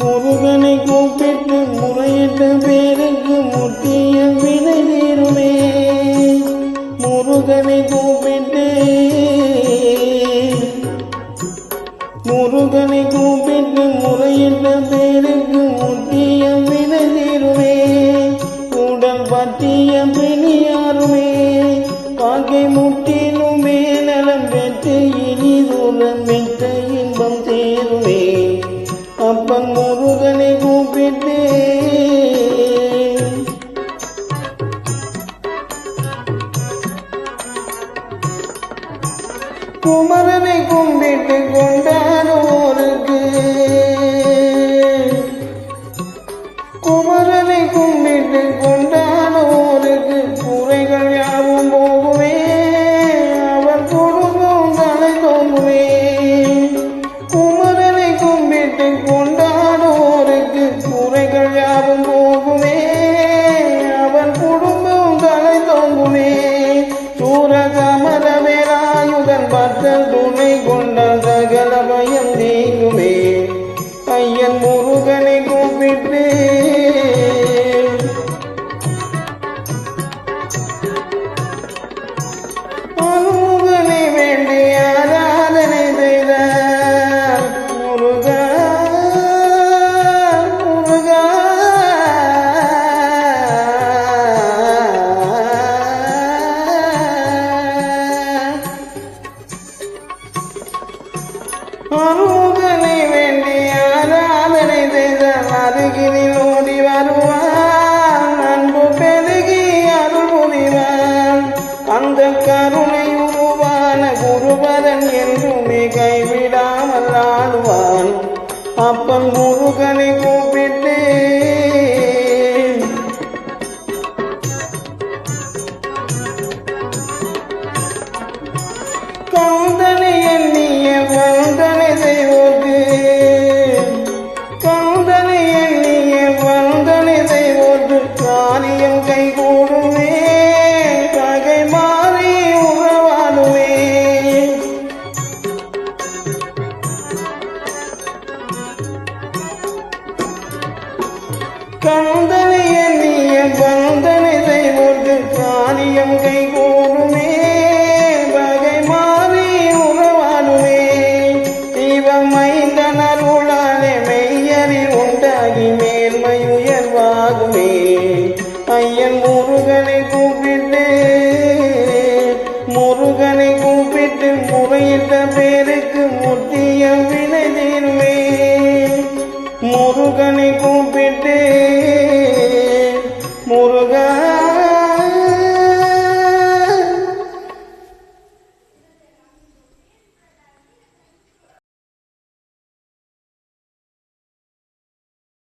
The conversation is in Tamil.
முருகனை கூப்பிட்டு முறையிட்ட பேருக்கு முட்டிய வினை தீருமே. முருகனை கூப்பிட்டு முறையிட்ட பேருக்கு முட்டிய வினை தீருமே. உடல் பற்றிய பிணியாருமே பாக்கை முட்டினுமே நலம் பெற்று இனி தூரம் பெற்ற இன்பம் சேருமே. அப்பன் முருகனை கூப்பிட்டு குமரனை கும்பிட்டு கொண்டானோருக்கு குறைகள் யாவும் போகுமே. அவர் குடும்பம் தலை தோங்குமே. குமரனை கும்பிட்டு கொண்டானோருக்கு குறைகள் யாவும் போகுமே. அவர் குடும்பம் தலை தோங்குமே. சூரகமர வேலாயுதன் பக்தர் துணை கொண்டால் சகல பயம் நீங்குமே. ஐயன் முருகனை கூப்பிட்டு முருகனை வேண்டி ஆராதனை செய்தார். முருகா முருகா முருகனை வேண்டி ஆராதனை செய்தார். அருகினில் ஓடி வருவான், அன்பு பெருகி அருள் புரிவான். அந்த கருணை உருவான குருபரன் என்றுமே கைவிடாமல் ஆடுவான். அப்பன் முருகனை கூப்பிட்டு கந்தனை எண்ணிய வந்தனை செய்வோர்க்கு காரியம் கைகூடுமே. பகை மாறி உறவாடுமே. கந்தனை எண்ணிய வந்தனை செய்வோர்க்கு காரியம் கைகூடுமே. பகை மாறி உறவாடுமே. சிவமைந்தன் அருளாலே மெய்யறில் உண்டாகி மேன்மை உயர்வாகுமே. ஐயன் முருகனை கூப்பிட்டு முறையிட்ட பேருக்கு முட்டிய வினை தீருமே.